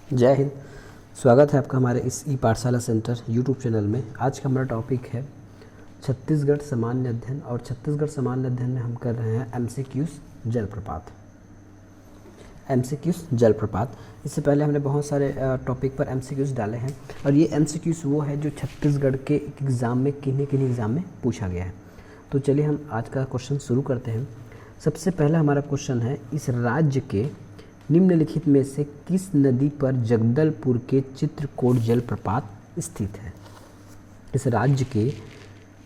जय हिंद। स्वागत है आपका हमारे इस ई पाठशाला सेंटर यूट्यूब चैनल में। आज का हमारा टॉपिक है छत्तीसगढ़ सामान्य अध्ययन, और छत्तीसगढ़ सामान्य अध्ययन में हम कर रहे हैं एमसीक्यूज़ जलप्रपात। एमसीक्यूज़ जलप्रपात, इससे पहले हमने बहुत सारे टॉपिक पर एमसीक्यूज़ डाले हैं, और ये एमसीक्यूज़ वो है जो छत्तीसगढ़ के एग्ज़ाम में किन्हीं एग्ज़ाम में पूछा गया है। तो चलिए हम आज का क्वेश्चन शुरू करते हैं। सबसे पहला हमारा क्वेश्चन है, इस राज्य के निम्नलिखित में से किस नदी पर जगदलपुर के चित्रकोट जलप्रपात स्थित है? इस राज्य के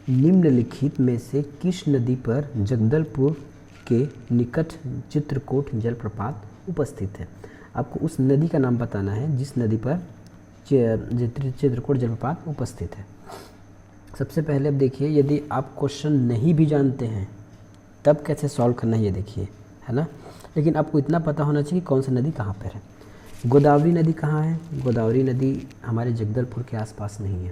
निम्नलिखित में से किस नदी पर जगदलपुर के निकट चित्रकोट जलप्रपात उपस्थित है? आपको उस नदी का नाम बताना है जिस नदी पर चित्रकोट जलप्रपात उपस्थित है। सबसे पहले अब देखिए, यदि आप क्वेश्चन नहीं भी जानते हैं तब कैसे सॉल्व करना है ये देखिए, है ना। लेकिन आपको इतना पता होना चाहिए कौन सी नदी कहाँ पर है। गोदावरी नदी कहाँ है? गोदावरी नदी हमारे जगदलपुर के आसपास नहीं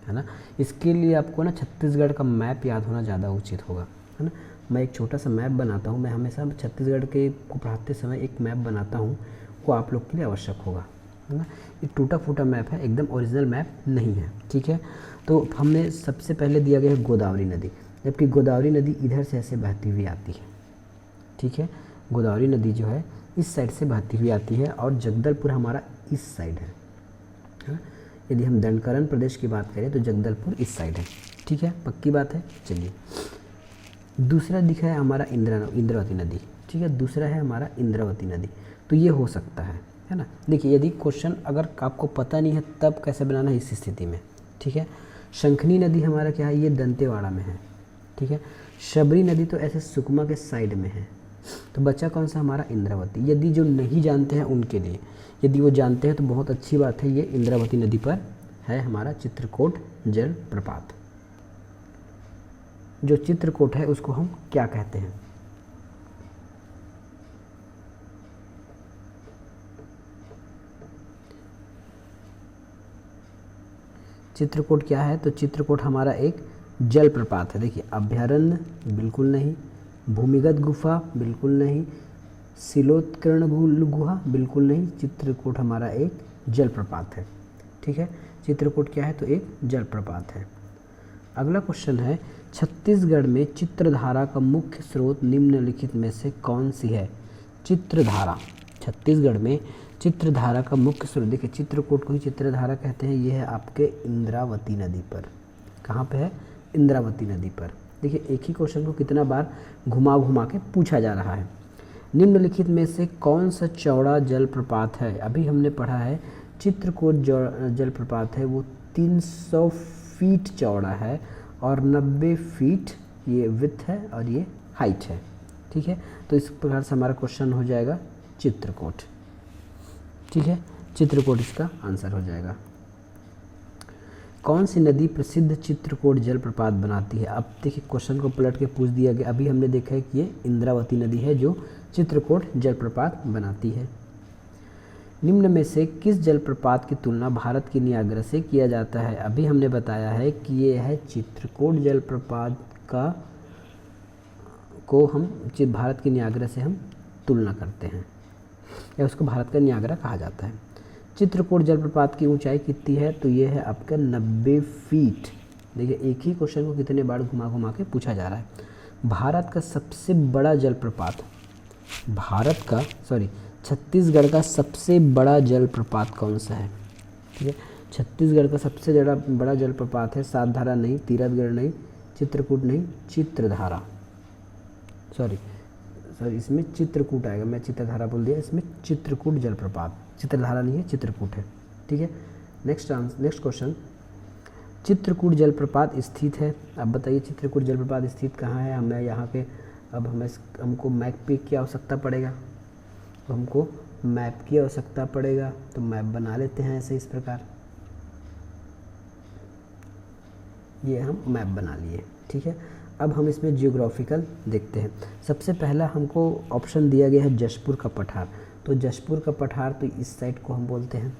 है ना। इसके लिए आपको ना छत्तीसगढ़ का मैप याद होना ज़्यादा उचित होगा, है ना। मैं एक छोटा सा मैप बनाता हूँ, मैं हमेशा छत्तीसगढ़ के को पढ़ाते समय एक मैप बनाता हूँ, वो आप लोग के लिए आवश्यक होगा, है ना। एक टूटा फूटा मैप है, एकदम ओरिजिनल मैप नहीं है, ठीक है। तो हमने सबसे पहले दिया गया है गोदावरी नदी, जबकि गोदावरी नदी इधर से ऐसे बहती हुई आती है, ठीक है। गोदावरी नदी जो है इस साइड से बहती हुई आती है, और जगदलपुर हमारा इस साइड है। यदि हम दंडकरण प्रदेश की बात करें तो जगदलपुर इस साइड है, ठीक है, पक्की बात है। चलिए, दूसरा दिखा है हमारा इंद्रावती नदी, ठीक है। दूसरा है हमारा इंद्रावती नदी, तो ये हो सकता है ना। देखिए, यदि क्वेश्चन अगर आपको पता नहीं है तब कैसे बनाना है इस स्थिति में, ठीक है। शंखनी नदी हमारा क्या है, ये दंतेवाड़ा में है, ठीक है। शबरी नदी तो ऐसे सुकमा के साइड में है, तो बचा कौन सा हमारा इंद्रावती। यदि जो नहीं जानते हैं उनके लिए, यदि वो जानते हैं तो बहुत अच्छी बात है, ये इंद्रावती नदी पर है हमारा चित्रकोट जलप्रपात। जो चित्रकोट है उसको हम क्या कहते हैं? चित्रकोट क्या है? तो चित्रकोट हमारा एक जलप्रपात है। देखिए, अभ्यारण्य बिल्कुल नहीं, भूमिगत गुफा बिल्कुल नहीं, शिलोत्कीर्ण गुहा बिल्कुल नहीं, चित्रकूट हमारा एक जलप्रपात है, ठीक है। चित्रकूट क्या है? तो एक जलप्रपात है। अगला क्वेश्चन है, छत्तीसगढ़ में चित्रधारा का मुख्य स्रोत निम्नलिखित में से कौन सी है? चित्रधारा, छत्तीसगढ़ में चित्रधारा का मुख्य स्रोत, देखिए चित्रकूट को ही चित्रधारा कहते हैं, ये है आपके इंद्रावती नदी पर। कहाँ पे है? इंद्रावती नदी पर। देखिए, एक ही क्वेश्चन को कितना बार घुमा घुमा के पूछा जा रहा है। निम्नलिखित में से कौन सा चौड़ा जलप्रपात है? अभी हमने पढ़ा है चित्रकूट जलप्रपात है वो 300 फीट चौड़ा है और 90 फीट ये विड्थ है और ये हाइट है, ठीक है। तो इस प्रकार से हमारा क्वेश्चन हो जाएगा चित्रकूट, ठीक है। चित्रकूट इसका आंसर हो जाएगा। कौन सी नदी प्रसिद्ध चित्रकोट जलप्रपात बनाती है? अब देखिए, क्वेश्चन को पलट के पूछ दिया गया। अभी हमने देखा है कि ये इंद्रावती नदी है जो चित्रकोट जलप्रपात बनाती है। निम्न में से किस जलप्रपात की तुलना भारत की नियाग्रा से किया जाता है? अभी हमने बताया है कि ये है चित्रकोट जलप्रपात को हम भारत की नियाग्रा से हम तुलना करते हैं, या उसको भारत का नियाग्रा कहा जाता है। चित्रकूट जलप्रपात की ऊंचाई कितनी है? तो ये है आपका 90 फीट। देखिए, एक ही क्वेश्चन को कितने बार घुमा घुमा के पूछा जा रहा है। भारत का सबसे बड़ा जलप्रपात, छत्तीसगढ़ का सबसे बड़ा जलप्रपात कौन सा है? ठीक है, छत्तीसगढ़ का सबसे बड़ा जलप्रपात है, सातधारा नहीं, तीरथगढ़ नहीं, चित्रकूट नहीं, चित्रधारा। सॉरी, इसमें चित्रकूट आएगा, मैं चित्रधारा बोल दिया, इसमें चित्रकूट जलप्रपात, चित्रधारा नहीं है, चित्रकूट है, ठीक है। नेक्स्ट क्वेश्चन, चित्रकूट जलप्रपात स्थित है। अब बताइए चित्रकूट जलप्रपात स्थित कहाँ है? हमें यहाँ पे अब हमको मैप की आवश्यकता पड़ेगा, तो मैप बना लेते हैं ऐसे इस प्रकार। ये हम मैप बना लिए, ठीक है। अब हम इसमें जियोग्राफिकल देखते हैं। सबसे पहला हमको ऑप्शन दिया गया है जशपुर का पठार, तो जशपुर का पठार तो इस साइड को हम बोलते हैं।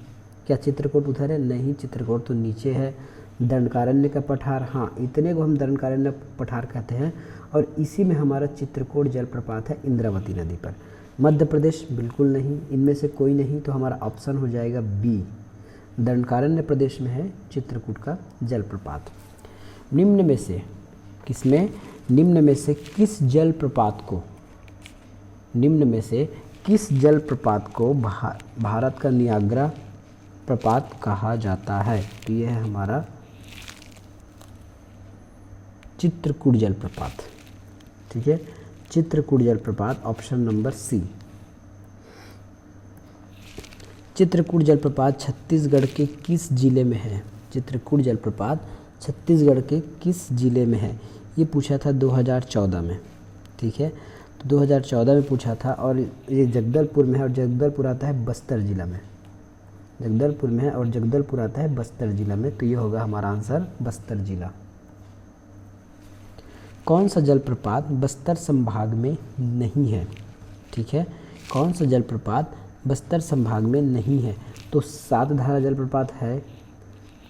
क्या चित्रकूट उधर है? नहीं, चित्रकूट तो नीचे है। दंडकारण्य का पठार, हाँ, इतने को हम दंडकारण्य पठार कहते हैं, और इसी में हमारा चित्रकूट जलप्रपात है इंद्रावती नदी पर। मध्य प्रदेश बिल्कुल नहीं, इनमें से कोई नहीं, तो हमारा ऑप्शन हो जाएगा बी, दंडकारण्य प्रदेश में है चित्रकूट का जलप्रपात। निम्न में से किसमें, निम्न में से किस जलप्रपात को, निम्न में से किस जलप्रपात को भारत का नियाग्रा प्रपात कहा जाता है? तो यह है हमारा चित्रकूट जलप्रपात। ठीक है, चित्रकूट जलप्रपात, ऑप्शन नंबर सी। चित्रकूट जलप्रपात छत्तीसगढ़ के किस जिले में है? चित्रकूट जलप्रपात छत्तीसगढ़ के किस जिले में है? ये पूछा था 2014 में। ठीक है, तो 2014 में पूछा था और ये जगदलपुर में है और जगदलपुर आता है बस्तर जिला में, जगदलपुर में है और जगदलपुर आता है बस्तर जिला में, तो ये होगा हमारा आंसर बस्तर जिला। कौन सा जलप्रपात बस्तर संभाग में नहीं है? ठीक है, कौन सा जलप्रपात बस्तर संभाग में नहीं है? तो सातधारा जलप्रपात है,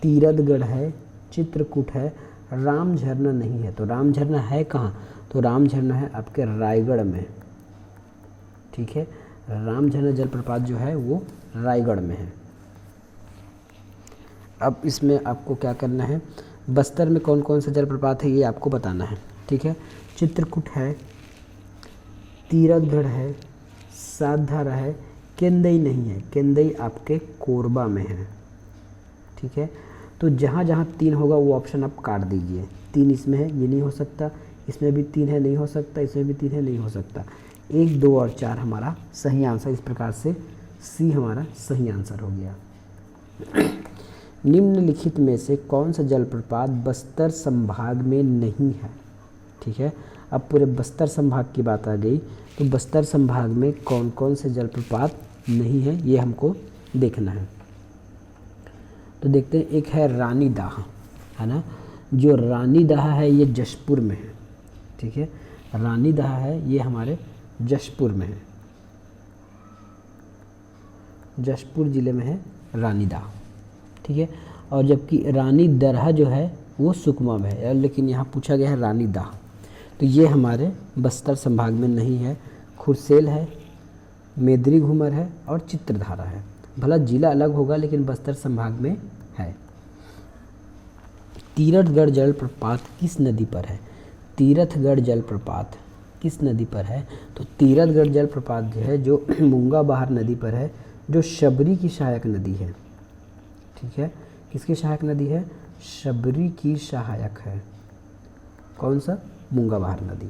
तीरथगढ़ है, चित्रकूट है, राम झरना नहीं है। तो राम झरना है कहाँ? तो राम झरना है आपके रायगढ़ में। ठीक है, राम झरना जलप्रपात जो है वो रायगढ़ में है। अब इसमें आपको क्या करना है, बस्तर में कौन कौन सा जलप्रपात है ये आपको बताना है। ठीक है, चित्रकूट है, तीरथगढ़ है, सातधारा है, केंदई नहीं है, केंदई आपके कोरबा में है। ठीक है, तो जहाँ जहाँ 3 होगा वो ऑप्शन आप काट दीजिए। 3 इसमें है, ये नहीं हो सकता, इसमें भी 3 है, नहीं हो सकता, इसमें भी 3 है, नहीं हो सकता। 1, 2 और 4 हमारा सही आंसर, इस प्रकार से सी हमारा सही आंसर हो गया। निम्नलिखित में से कौन सा जलप्रपात बस्तर संभाग में नहीं है? ठीक है, अब पूरे बस्तर संभाग की बात आ गई, तो बस्तर संभाग में कौन कौन से जलप्रपात नहीं है ये हमको देखना है। तो देखते हैं, एक है रानी दाह, है ना, जो रानी दाह है ये जशपुर में है। ठीक है, रानी दाह है ये हमारे जशपुर में है, जशपुर ज़िले में है रानी दाह। ठीक है, और जबकि रानी दरहा जो है वो सुकमा में है, लेकिन यहाँ पूछा गया है रानी दाह, तो ये हमारे बस्तर संभाग में नहीं है। खुरसेल है, मेदरी घूमर है और चित्रधारा है। भला जिला अलग होगा लेकिन बस्तर संभाग में है। तीरथगढ़ जलप्रपात किस नदी पर है? तीरथगढ़ जलप्रपात किस नदी पर है? तो तीरथगढ़ जलप्रपात जो है जो मूंगा बहार नदी पर है, जो शबरी की सहायक नदी है। ठीक है, किसकी सहायक नदी है? शबरी की सहायक है। कौन सा? मूंगा बहार नदी।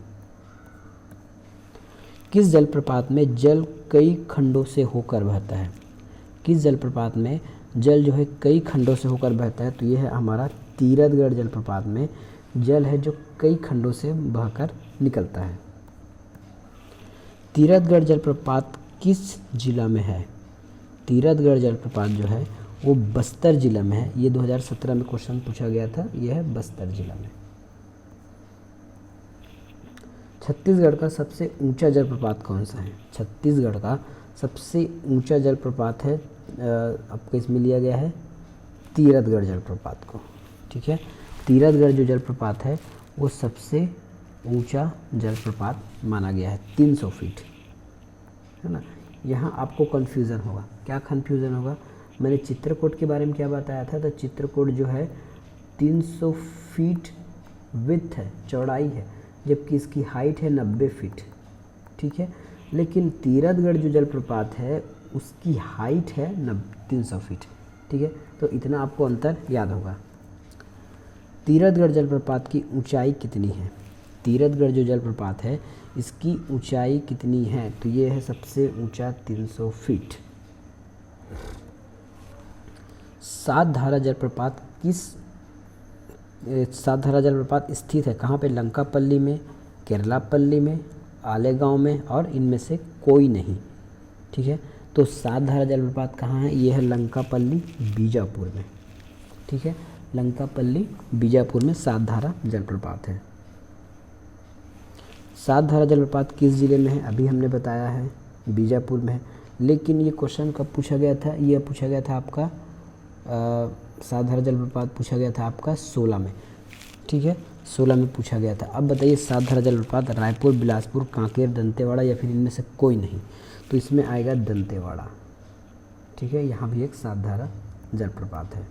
किस जलप्रपात में जल कई खंडों से होकर बहता है? किस जलप्रपात में जल जो है कई खंडों से होकर बहता है? तो ये है हमारा तीरथगढ़ जलप्रपात में जल है जो कई खंडों से बहकर निकलता है। तीरथगढ़ जलप्रपात किस जिला में है? तीरथगढ़ जलप्रपात जो है वो बस्तर जिला में है। ये 2017 में क्वेश्चन पूछा गया था, ये है बस्तर जिला में। छत्तीसगढ़ का सबसे ऊंचा जलप्रपात कौन सा है? छत्तीसगढ़ का सबसे ऊंचा जलप्रपात है, आपको इसमें लिया गया है तीरथगढ़ जलप्रपात को। ठीक है, तीरथगढ़ जो जलप्रपात है वो सबसे ऊंचा जलप्रपात माना गया है, 300 फीट, है ना। यहाँ आपको कन्फ्यूज़न होगा, क्या कन्फ्यूज़न होगा? मैंने चित्रकूट के बारे में क्या बताया था? तो चित्रकूट जो है 300 फीट विड्थ है, चौड़ाई है, जबकि इसकी हाइट है 90 फीट। ठीक है, लेकिन तीरथगढ़ जो जलप्रपात है उसकी हाइट है 300 फीट। ठीक है, तो इतना आपको अंतर याद होगा। तीरथगढ़ जलप्रपात की ऊंचाई कितनी है? तीरथगढ़ जो जलप्रपात है इसकी ऊंचाई कितनी है? तो ये है सबसे ऊंचा 300 फीट। सातधारा जलप्रपात सातधारा जलप्रपात स्थित है कहाँ पे? लंकापल्ली में, केरलापल्ली में, आलेगांव में और इनमें से कोई नहीं। ठीक है, तो सातधारा जलप्रपात कहाँ है? ये है लंकापल्ली बीजापुर में। ठीक है, लंकापल्ली बीजापुर में सातधारा जलप्रपात है। सातधारा जलप्रपात किस जिले में है? अभी हमने बताया है बीजापुर में है, लेकिन ये क्वेश्चन कब पूछा गया था? ये पूछा गया था आपका सातधारा जलप्रपात पूछा गया था आपका 16 में। ठीक है, 16 में पूछा गया था। अब बताइए सातधारा जलप्रपात रायपुर, बिलासपुर, कांकेर, दंतेवाड़ा या फिर इनमें से कोई नहीं? तो इसमें आएगा दंतेवाड़ा। ठीक है, यहाँ भी एक सातधारा जलप्रपात है।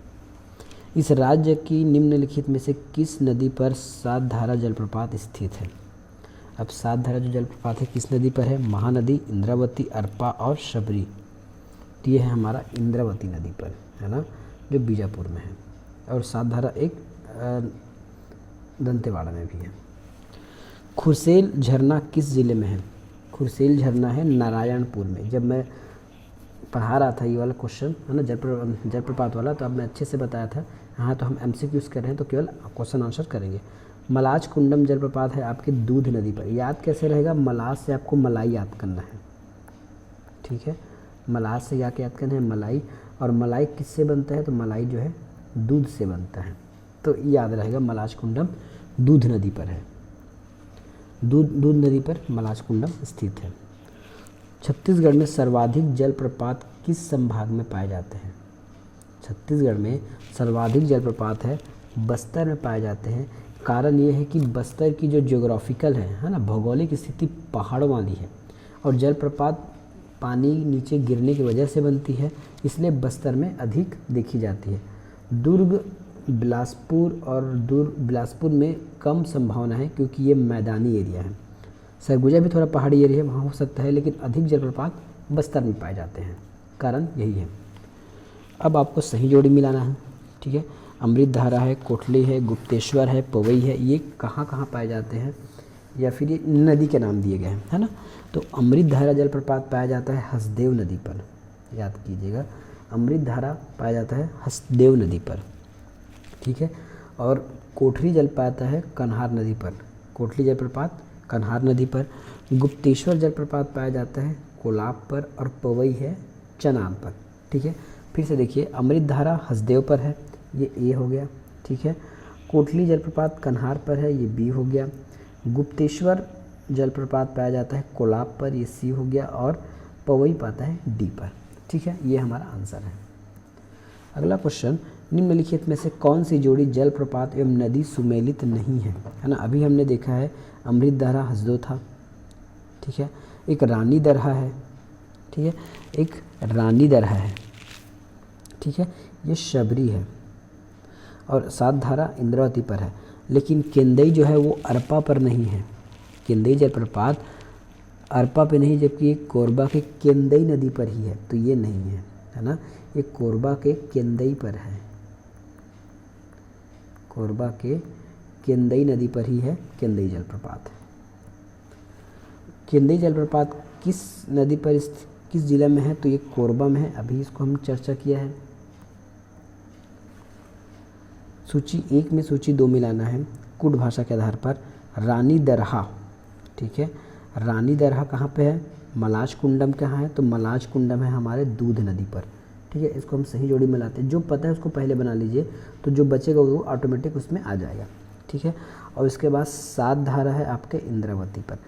इस राज्य की निम्नलिखित में से किस नदी पर सातधारा जलप्रपात स्थित है? अब सातधारा जो जलप्रपात है किस नदी पर है? महानदी, इंद्रावती, अरपा और शबरी। तो ये है हमारा इंद्रावती नदी पर, है ना, जो बीजापुर में है। और सातधारा एक दंतेवाड़ा में भी है। खुरसेल झरना किस ज़िले में है? खुरसेल झरना है नारायणपुर में। जब मैं पढ़ा रहा था ये वाला क्वेश्चन, है ना, जलप्रपात वाला, तो अब मैं अच्छे से बताया था। हाँ, तो हम MCQs कर रहे हैं तो केवल क्वेश्चन आंसर करेंगे। मलाज कुंडम जलप्रपात है आपके दूध नदी पर। याद कैसे रहेगा? मलाज से आपको मलाई याद करना है। ठीक है, मलाज से याद करना है मलाई। और मलाई किससे बनता है? तो मलाई जो है दूध से बनता है। तो याद रहेगा मलाज कुंडम दूध नदी पर है। दूध नदी पर मलाज कुंडम स्थित है। छत्तीसगढ़ में सर्वाधिक जलप्रपात किस संभाग में पाए जाते हैं? छत्तीसगढ़ में सर्वाधिक जलप्रपात है बस्तर में पाए जाते हैं। कारण ये है कि बस्तर की जो ज्योग्राफिकल है ना, भौगोलिक स्थिति पहाड़ों वाली है और जलप्रपात पानी नीचे गिरने की वजह से बनती है, इसलिए बस्तर में अधिक देखी जाती है। दुर्ग, बिलासपुर में कम संभावना है क्योंकि ये मैदानी एरिया है। सरगुजा भी थोड़ा पहाड़ी एरिया है, वहाँ हो सकता है, लेकिन अधिक जलप्रपात बस्तर में पाए जाते हैं। कारण यही है। अब आपको सही जोड़ी मिलाना है। ठीक है, अमृतधारा है, कोटली है, गुप्तेश्वर है, पवई है, ये कहाँ कहाँ पाए जाते हैं या फिर ये नदी के नाम दिए गए हैं, है ना। तो अमृतधारा जलप्रपात पाया जाता है हसदेव नदी पर। याद कीजिएगा, अमृतधारा पाया जाता है हसदेव नदी पर। ठीक है, और कोठरी जल पाता है कन्हार नदी पर। कोटली जलप्रपात कन्हार नदी पर। गुप्तेश्वर जलप्रपात पाया जाता है कोलाब पर और पवई है चनाब पर। ठीक है, फिर से देखिए, अमृतधारा हसदेव पर है, ये ए हो गया। ठीक है, कोटली जलप्रपात कन्हार पर है, ये बी हो गया। गुप्तेश्वर जलप्रपात पाया जाता है कोलाब पर, ये सी हो गया। और पवई पाता है डी पर। ठीक है, ये हमारा आंसर है। अगला क्वेश्चन, निम्नलिखित में से कौन सी जोड़ी जलप्रपात एवं नदी सुमेलित नहीं है? है ना, अभी हमने देखा है अमृतधारा हसदेव था। ठीक है, एक रानी दरहा है। ठीक है, एक रानी दरहा है। ठीक है, ये शबरी है और सातधारा इंद्रावती पर है। लेकिन केंदई जो है वो अरपा पर नहीं है। केंदई जलप्रपात अरपा पे नहीं, जबकि ये कोरबा के केंदई नदी पर ही है, तो ये नहीं है ना। ये कोरबा के केंदई पर है। कोरबा के केंदई नदी पर ही है केंदई जलप्रपात। केंदई जलप्रपात किस नदी पर किस जिले में है? तो ये कोरबा में है, अभी इसको हम चर्चा किया है। सूची 1 में सूची 2 मिलाना है कुट भाषा के आधार पर। रानी दरहा, ठीक है, रानी दरहा कहाँ पे है? मलाज कुंडम कहाँ है? तो मलाज कुंडम है हमारे दूध नदी पर। ठीक है, इसको हम सही जोड़ी मिलाते हैं। जो पता है उसको पहले बना लीजिए, तो जो बचेगा वो ऑटोमेटिक उसमें आ जाएगा। ठीक है, और इसके बाद सातधारा है आपके इंद्रावती पर।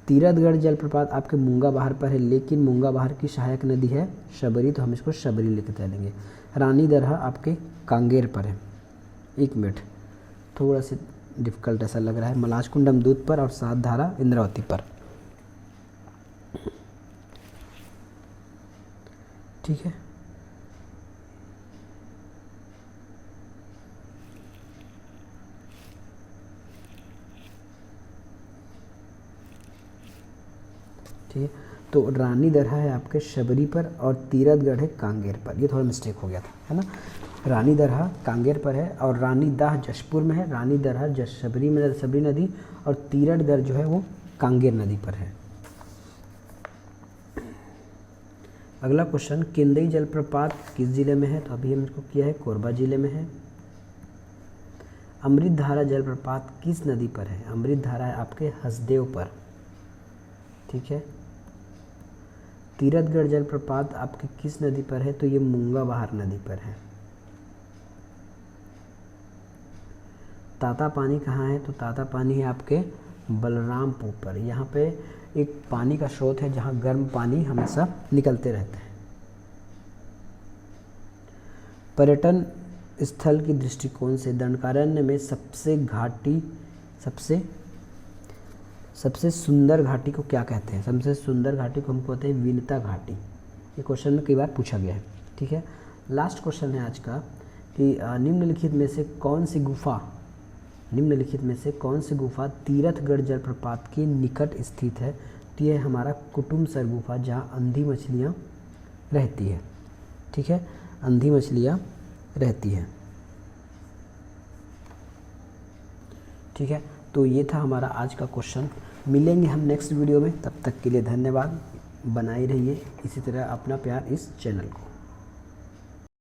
तीरथगढ़ जलप्रपात आपके मूंगा बहार पर है, लेकिन मूंगा बहार की सहायक नदी है शबरी, तो हम इसको शबरी लिखते चलेंगे। रानी दरहा आपके कांगेर पर है। एक मिनट, थोड़ा सा डिफ़िकल्ट ऐसा लग रहा है। मलाज कुंडम दूध पर और सातधारा इंद्रावती पर। ठीक है, ठीक है, तो रानी दरहा है आपके शबरी पर और तीरथगढ़ है कांगेर पर। ये थोड़ा मिस्टेक हो गया था, है ना। रानी दरहा कांगेर पर है और रानी दाह जशपुर में है। रानी दरहा शबरी में, शबरी नदी, और तीरथगढ़ जो है वो कांगेर नदी पर है। अगला क्वेश्चन, केंदई जलप्रपात किस जिले में है? तो अभी हम इसको किया है, कोरबा जिले में है। अमृतधारा जलप्रपात किस नदी पर है? अमृतधारा है आपके हसदेव पर। ठीक है, तीरथगढ़ जलप्रपात आपके किस नदी पर है? तो ये मूंगा बहार नदी पर है। ताता पानी कहाँ है? तो ताता पानी है आपके बलरामपुर पर। यहाँ पे एक पानी का स्रोत है जहाँ गर्म पानी हमेशा निकलते रहते हैं। पर्यटन स्थल की दृष्टिकोण से दंडकारण्य में सबसे सबसे सुंदर घाटी को क्या कहते हैं? सबसे सुंदर घाटी को हम कहते हैं विनता घाटी। ये क्वेश्चन में कई बार पूछा गया है, ठीक है। लास्ट क्वेश्चन है आज का कि निम्नलिखित में से कौन सी गुफा तीरथगढ़ जलप्रपात के निकट स्थित है? तो यह हमारा कुटुमसर गुफा, जहाँ अंधी मछलियाँ रहती है, ठीक है, अंधी मछलियाँ रहती है, ठीक है। तो ये था हमारा आज का क्वेश्चन। मिलेंगे हम नेक्स्ट वीडियो में, तब तक के लिए धन्यवाद। बनाए रहिए इसी तरह अपना प्यार इस चैनल को।